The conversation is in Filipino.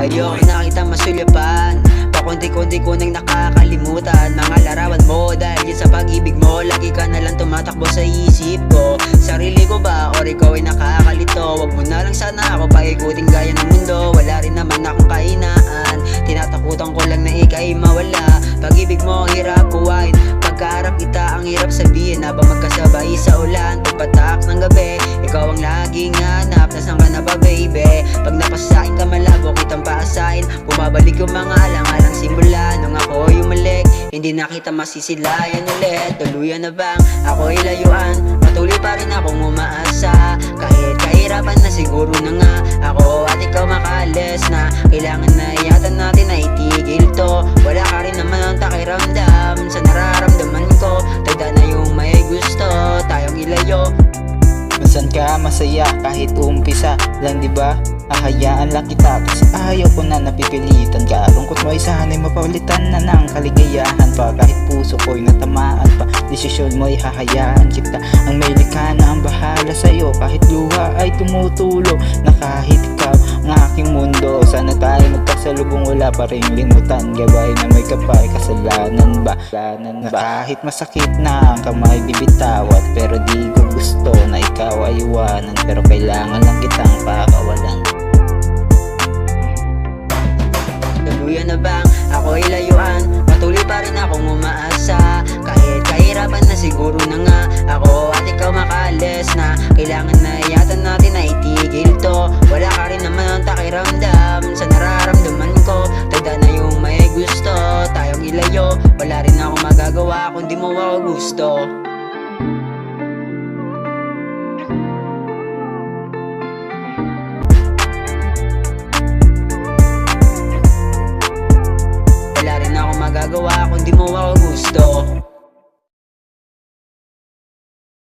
Ayoko nakita masulyapan, pakunti-kunti ko nang nakakalimutan mga larawan mo. Dahil yun sa pag-ibig mo, lagi ka nalang tumatakbo sa isip ko. Sarili ko ba or ikaw ay nakakalito? Wag mo na lang sana ako paikuting gaya ng mundo. Wala rin naman akong kainaan, tinatakutan ko lang na ika'y mawala. Pag-ibig mo hirap buhayin, pagkaharap kita ang hirap sabihin. Habang magkasabay sa ulan, pagpatak ng gabi, ikaw ang laging hanap. Nasaan ka na ba baby? Pag napasain ka malabo kitang paasain. Bumabalik yung mga alang-alang simula nung ako umalik. Hindi na kita masisilayan ulit. Tuluyan na bang ako'y layuan? Patuloy pa rin akong umaasa, kahit kahirapan na siguro na nga ako at ikaw makaalis na. Kailangan na yata natin na itigil to. Wala ka rin naman ang takiramdam sa nararamdaman ko. Tagda na yung may gusto tayong ilayo. Minsan ka masaya kahit umpisa lang, diba? Hahayaan lang kita kasi ayaw ko na napipilitan ka. Lungkot mo ay sana'y mapalitan na ng kaligayahan pa. Kahit puso ko'y natamaan pa, desisyon mo'y hahayaan kita. Ang may likha na ang bahala sa'yo, kahit luha ay tumutulo na kahit ikaw ang aking mundo. Sana tayo magkasalubong, wala pa rin limutan. Gabay na may kapay, kasalanan ba? Na kahit masakit na ang kamay bibitawat, pero di ko gusto na ikaw ay iwanan. Pero kailangan lang kitang pakawalan. Tuluyan na bang ako'y layuan? Patuloy pa rin akong umaasa, kahit kahirapan na siguro na nga ako at ikaw makaalis na. Kailangan na yata natin na itigil to. Wala ka rin naman ang takiramdam sa nararamdaman ko. Tagda na yung may gusto tayong ilayo. Wala rin ako magagawa kung di mo ako gusto. Wala rin ako magagawa kung di mo ako